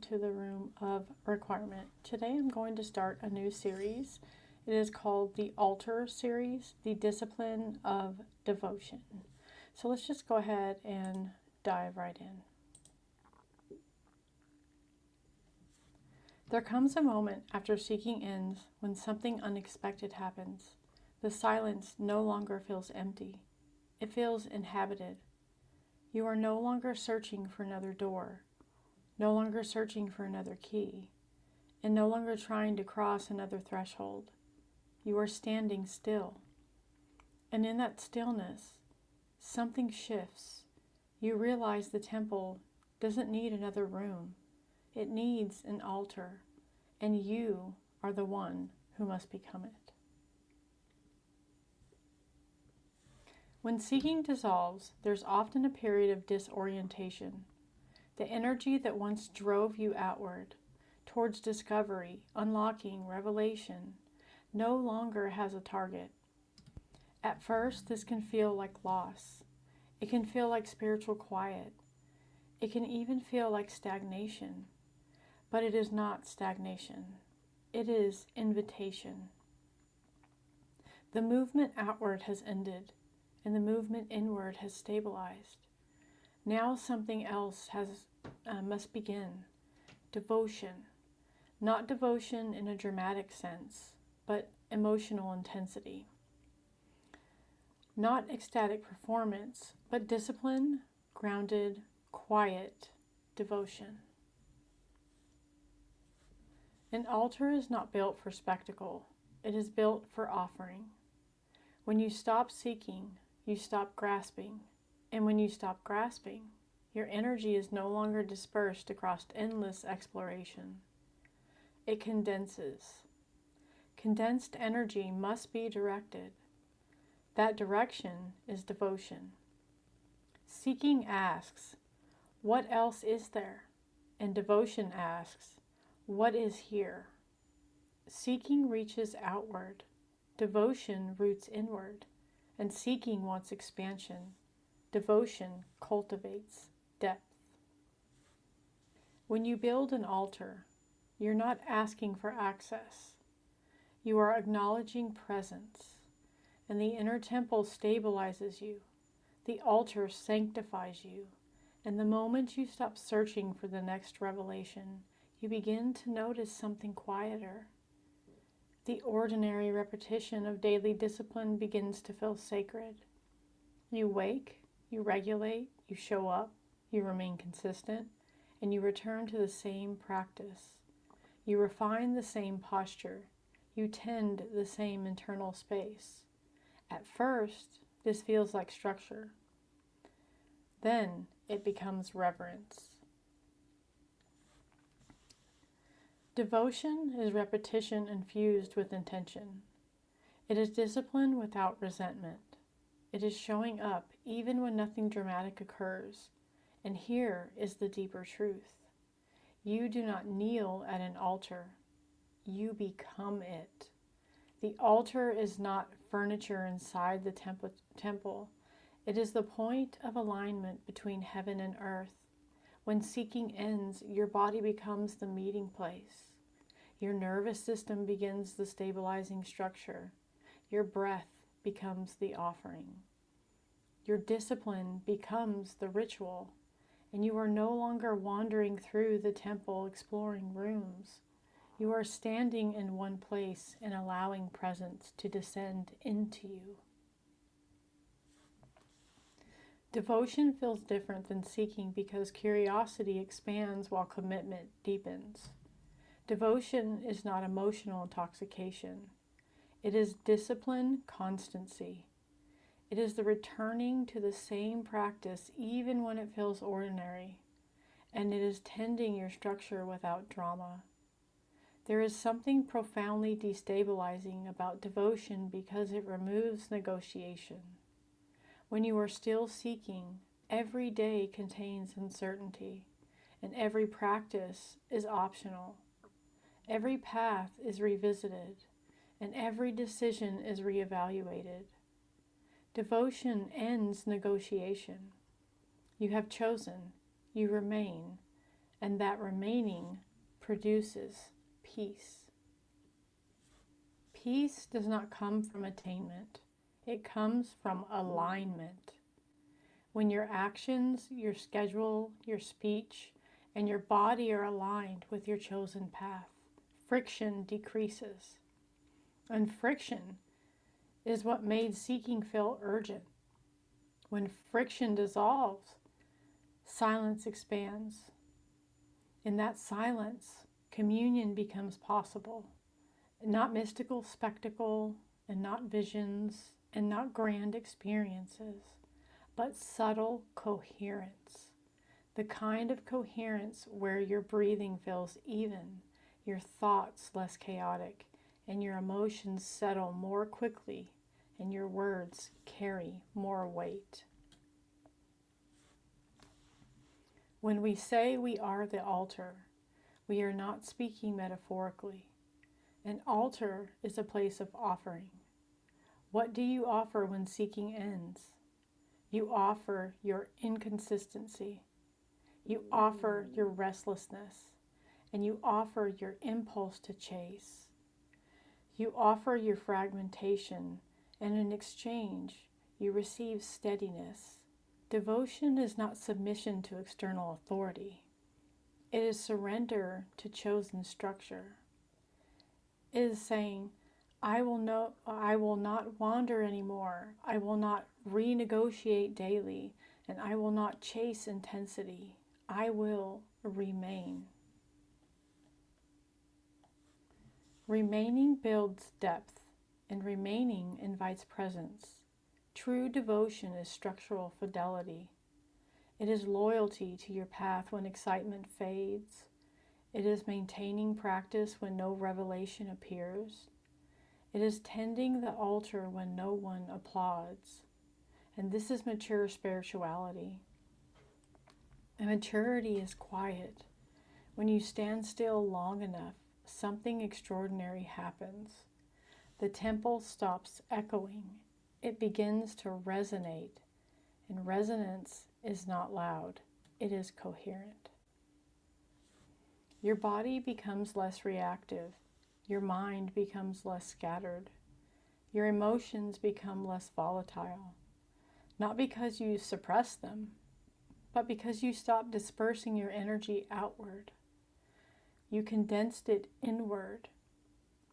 to the Room of Requirement. Today I'm going to start a new series. It is called the Altar series, the Discipline of Devotion. So let's just go ahead and dive right in. There comes a moment after seeking ends when something unexpected happens. The silence no longer feels empty. It feels inhabited. You are no longer searching for another door, no longer searching for another key, and no longer trying to cross another threshold. You are standing still. And in that stillness, something shifts. You realize the temple doesn't need another room. It needs an altar, and you are the one who must become it. When seeking dissolves, there's often a period of disorientation. The energy that once drove you outward, towards discovery, unlocking, revelation, no longer has a target. At first, this can feel like loss. It can feel like spiritual quiet. It can even feel like stagnation. But it is not stagnation. It is invitation. The movement outward has ended, and the movement inward has stabilized. Now something else must begin. Devotion. Not devotion in a dramatic sense, but emotional intensity. Not ecstatic performance, but discipline, grounded, quiet devotion. An altar is not built for spectacle. It is built for offering. When you stop seeking, you stop grasping. And when you stop grasping, your energy is no longer dispersed across endless exploration. It condenses. Condensed energy must be directed. That direction is devotion. Seeking asks, what else is there? And devotion asks, what is here? Seeking reaches outward. Devotion roots inward. And seeking wants expansion. Devotion cultivates depth. When you build an altar, you're not asking for access. You are acknowledging presence. And the inner temple stabilizes you. The altar sanctifies you. And the moment you stop searching for the next revelation, you begin to notice something quieter. The ordinary repetition of daily discipline begins to feel sacred. You wake, you regulate, you show up, you remain consistent, and you return to the same practice. You refine the same posture. You tend the same internal space. At first, this feels like structure. Then it becomes reverence. Devotion is repetition infused with intention. It is discipline without resentment. It is showing up even when nothing dramatic occurs. And here is the deeper truth. You do not kneel at an altar. You become it. The altar is not furniture inside the temple. It is the point of alignment between heaven and earth. When seeking ends, your body becomes the meeting place. Your nervous system begins the stabilizing structure. Your breath becomes the offering. Your discipline becomes the ritual, and you are no longer wandering through the temple exploring rooms. You are standing in one place and allowing presence to descend into you. Devotion feels different than seeking because curiosity expands while commitment deepens. Devotion is not emotional intoxication. It is discipline constancy. It is the returning to the same practice even when it feels ordinary. And it is tending your structure without drama. There is something profoundly destabilizing about devotion because it removes negotiation. When you are still seeking, every day contains uncertainty, and every practice is optional. Every path is revisited, and every decision is reevaluated. Devotion ends negotiation. You have chosen, you remain, and that remaining produces peace. Peace does not come from attainment. It comes from alignment. When your actions, your schedule, your speech, and your body are aligned with your chosen path, friction decreases. And friction is what made seeking feel urgent. When friction dissolves, silence expands. In that silence, communion becomes possible. Not mystical spectacle, and not visions, and not grand experiences, but subtle coherence. The kind of coherence where your breathing feels even, your thoughts less chaotic, and your emotions settle more quickly, and your words carry more weight. When we say we are the altar, we are not speaking metaphorically. An altar is a place of offering. What do you offer when seeking ends? You offer your inconsistency. You offer your restlessness. And you offer your impulse to chase. You offer your fragmentation, and in exchange, you receive steadiness. Devotion is not submission to external authority. It is surrender to chosen structure. It is saying, I will not wander anymore. I will not renegotiate daily, and I will not chase intensity. I will remain. Remaining builds depth, and remaining invites presence. True devotion is structural fidelity. It is loyalty to your path when excitement fades. It is maintaining practice when no revelation appears. It is tending the altar when no one applauds. And this is mature spirituality. And maturity is quiet. When you stand still long enough, something extraordinary happens. The temple stops echoing. It begins to resonate. And resonance is not loud. It is coherent. Your body becomes less reactive. Your mind becomes less scattered. Your emotions become less volatile. Not because you suppress them, but because you stop dispersing your energy outward. You condensed it inward.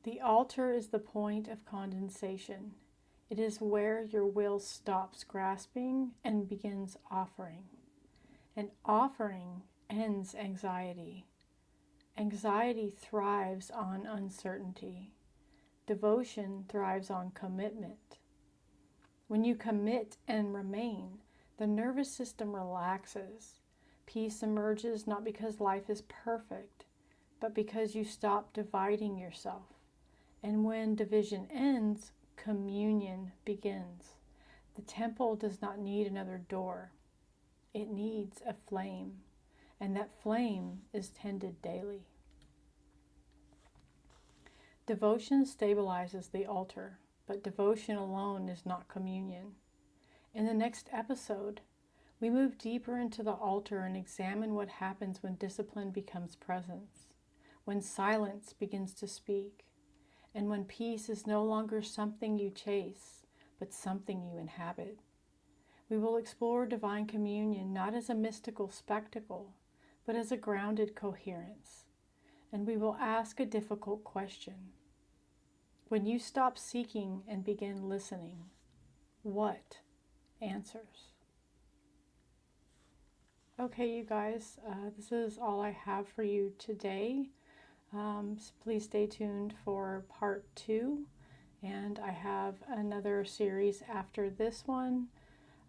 The altar is the point of condensation. It is where your will stops grasping and begins offering. And offering ends anxiety. Anxiety thrives on uncertainty. Devotion thrives on commitment. When you commit and remain, the nervous system relaxes. Peace emerges not because life is perfect, but because you stop dividing yourself. And when division ends, communion begins. The temple does not need another door. It needs a flame, and that flame is tended daily. Devotion stabilizes the altar, but devotion alone is not communion. In the next episode, we move deeper into the altar and examine what happens when discipline becomes presence, when silence begins to speak, and when peace is no longer something you chase, but something you inhabit. We will explore divine communion not as a mystical spectacle, but as a grounded coherence. And we will ask a difficult question. When you stop seeking and begin listening, what answers? Okay, you guys, this is all I have for you today. Please stay tuned for part 2, and I have another series after this one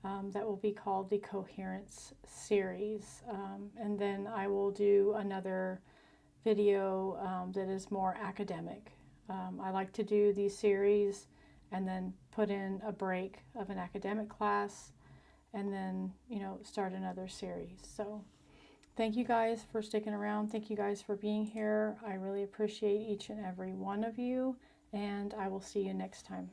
that will be called the Coherence series, and then I will do another video that is more academic. I like to do these series and then put in a break of an academic class and then, start another series. So thank you guys for sticking around. Thank you guys for being here. I really appreciate each and every one of you, and I will see you next time.